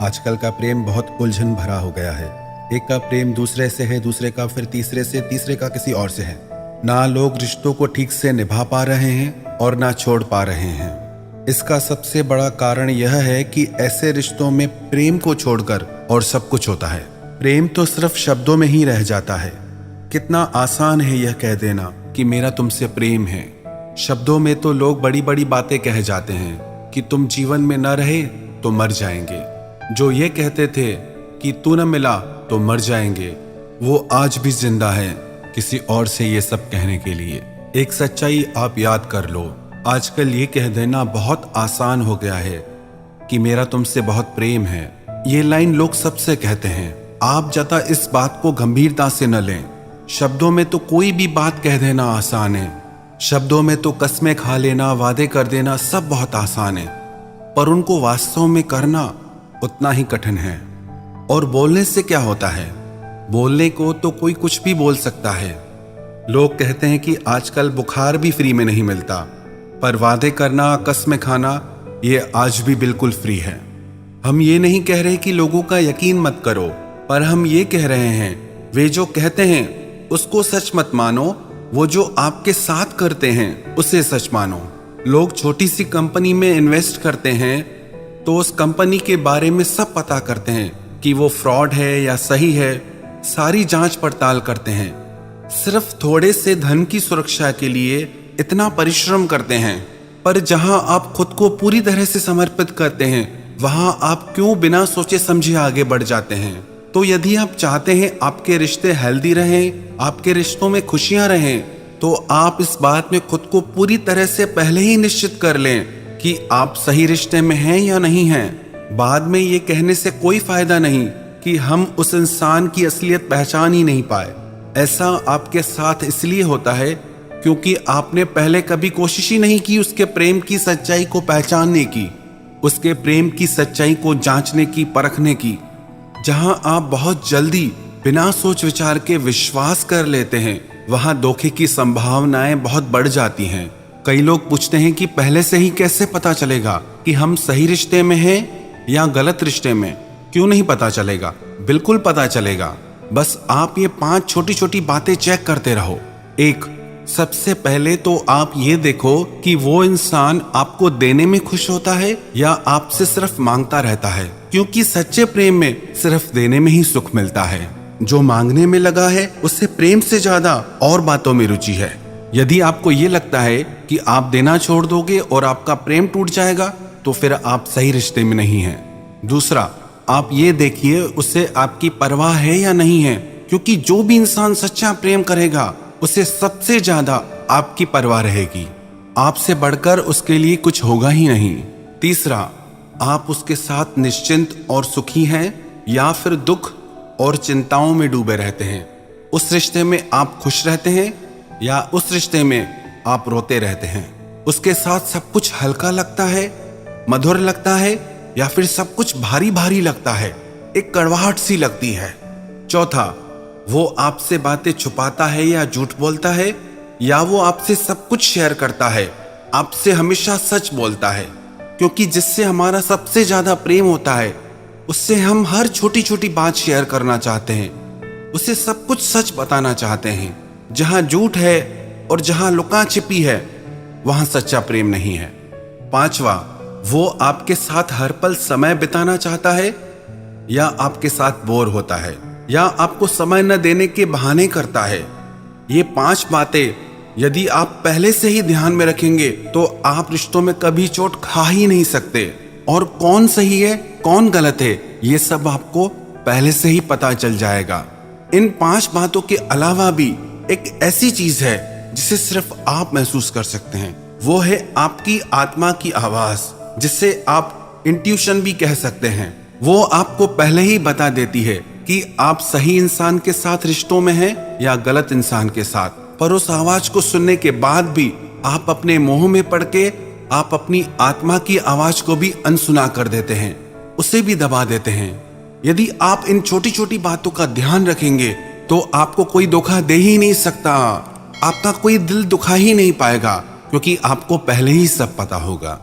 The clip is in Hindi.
आजकल का प्रेम बहुत उलझन भरा हो गया है। एक का प्रेम दूसरे से है, दूसरे का फिर तीसरे से, तीसरे का किसी और से है। ना लोग रिश्तों को ठीक से निभा पा रहे हैं और ना छोड़ पा रहे हैं। इसका सबसे बड़ा कारण यह है कि ऐसे रिश्तों में प्रेम को छोड़कर और सब कुछ होता है। प्रेम तो सिर्फ शब्दों में ही रह जाता है। कितना आसान है यह कह देना कि मेरा तुमसे प्रेम है। शब्दों में तो लोग बड़ी बड़ी बातें कह जाते हैं कि तुम जीवन में न रहे तो मर जाएंगे। जो ये कहते थे कि तू न मिला तो मर जाएंगे, वो आज भी जिंदा है किसी और से ये सब कहने के लिए। एक सच्चाई आप याद कर लो, आजकल ये कह देना बहुत आसान हो गया है कि मेरा तुमसे बहुत प्रेम है। ये लाइन लोग सबसे कहते हैं। आप ज्यादा इस बात को गंभीरता से न लें। शब्दों में तो कोई भी बात कह देना आसान है। शब्दों में तो कस्में खा लेना, वादे कर देना सब बहुत आसान है, पर उनको वास्तव में करना उतना ही कठिन है। और बोलने से क्या होता है? बोलने को तो कोई कुछ भी बोल सकता है। लोग कहते हैं कि आजकल बुखार भी फ्री में नहीं मिलता, पर वादे करना, कस्में खाना ये आज भी बिल्कुल फ्री है। हम ये नहीं कह रहे कि लोगों का यकीन मत करो, पर हम ये कह रहे हैं वे जो कहते हैं उसको सच मत मानो, वो जो आपके साथ करते हैं उसे सच मानो। लोग छोटी सी कंपनी में इन्वेस्ट करते हैं तो उस कंपनी के बारे में सब पता करते हैं कि वो फ्रॉड है या सही है, सारी जांच पड़ताल करते हैं। सिर्फ थोड़े से धन की सुरक्षा के लिए इतना परिश्रम करते हैं, पर जहां आप खुद को पूरी तरह से समर्पित करते हैं वहां आप क्यों बिना सोचे समझे आगे बढ़ जाते हैं। तो यदि आप चाहते हैं आपके रिश्ते हेल्दी रहें, आपके रिश्तों में खुशियां रहें, तो आप इस बात में खुद को पूरी तरह से पहले ही निश्चित कर लें कि आप सही रिश्ते में हैं या नहीं हैं। बाद में ये कहने से कोई फायदा नहीं कि हम उस इंसान की असलियत पहचान ही नहीं पाए। ऐसा आपके साथ इसलिए होता है क्योंकि आपने पहले कभी कोशिश ही नहीं की उसके प्रेम की सच्चाई को पहचानने की, उसके प्रेम की सच्चाई को जांचने की, परखने की। जहां आप बहुत जल्दी बिना सोच विचार के विश्वास कर लेते हैं, वहां धोखे की संभावनाएं बहुत बढ़ जाती हैं। कई लोग पूछते हैं कि पहले से ही कैसे पता चलेगा कि हम सही रिश्ते में हैं या गलत रिश्ते में। क्यों नहीं पता चलेगा? बिल्कुल पता चलेगा। बस आप ये 5 छोटी छोटी बातें चेक करते रहो। 1, सबसे पहले तो आप ये देखो कि वो इंसान आपको देने में खुश होता है या आपसे सिर्फ मांगता रहता है, क्योंकि सच्चे प्रेम में सिर्फ देने में ही सुख मिलता है। जो मांगने में लगा है उससे प्रेम से ज्यादा और बातों में रुचि है। यदि आपको ये लगता है कि आप देना छोड़ दोगे और आपका प्रेम टूट जाएगा, तो फिर आप सही रिश्ते में नहीं हैं। दूसरा, आप ये देखिए उसे आपकी परवाह है या नहीं है, क्योंकि जो भी इंसान सच्चा प्रेम करेगा उसे सबसे ज्यादा आपकी परवाह रहेगी। आपसे बढ़कर उसके लिए कुछ होगा ही नहीं। तीसरा, आप उसके साथ निश्चिंत और सुखी हैं या फिर दुख और चिंताओं में डूबे रहते हैं। उस रिश्ते में आप खुश रहते हैं या उस रिश्ते में आप रोते रहते हैं। उसके साथ सब कुछ हल्का लगता है, मधुर लगता है, या फिर सब कुछ भारी भारी लगता है, एक कड़वाहट सी लगती है। चौथा, वो आपसे बातें छुपाता है या झूठ बोलता है, या वो आपसे सब कुछ शेयर करता है, आपसे हमेशा सच बोलता है। क्योंकि जिससे हमारा सबसे ज्यादा प्रेम होता है उससे हम हर छोटी छोटी बात शेयर करना चाहते हैं, उसे सब कुछ सच बताना चाहते हैं। जहां झूठ है और जहां लुका छिपी है वहां सच्चा प्रेम नहीं है। 5वां, वो आपके साथ हर पल समय बिताना चाहता है या आपके साथ बोर होता है या आपको समय न देने के बहाने करता है। ये 5 बातें यदि आप पहले से ही ध्यान में रखेंगे तो आप रिश्तों में कभी चोट खा ही नहीं सकते। और कौन सही है कौन गलत है ये सब आपको पहले से ही पता चल जाएगा। इन 5 बातों के अलावा भी एक ऐसी चीज है जिसे सिर्फ आप महसूस कर सकते हैं। वो है आपकी आत्मा की आवाज, जिसे आप इंट्यूशन भी कह सकते हैं। वो आपको पहले ही बता देती है कि आप सही इंसान के साथ रिश्तों में हैं या गलत इंसान के साथ। पर उस आवाज को सुनने के बाद भी आप अपने मोह में पड़ के आप अपनी आत्मा की आवाज को भी अनसुना कर देते हैं, उसे भी दबा देते हैं। यदि आप इन छोटी छोटी बातों का ध्यान रखेंगे तो आपको कोई धोखा दे ही नहीं सकता, आपका कोई दिल दुखा ही नहीं पाएगा, क्योंकि आपको पहले ही सब पता होगा।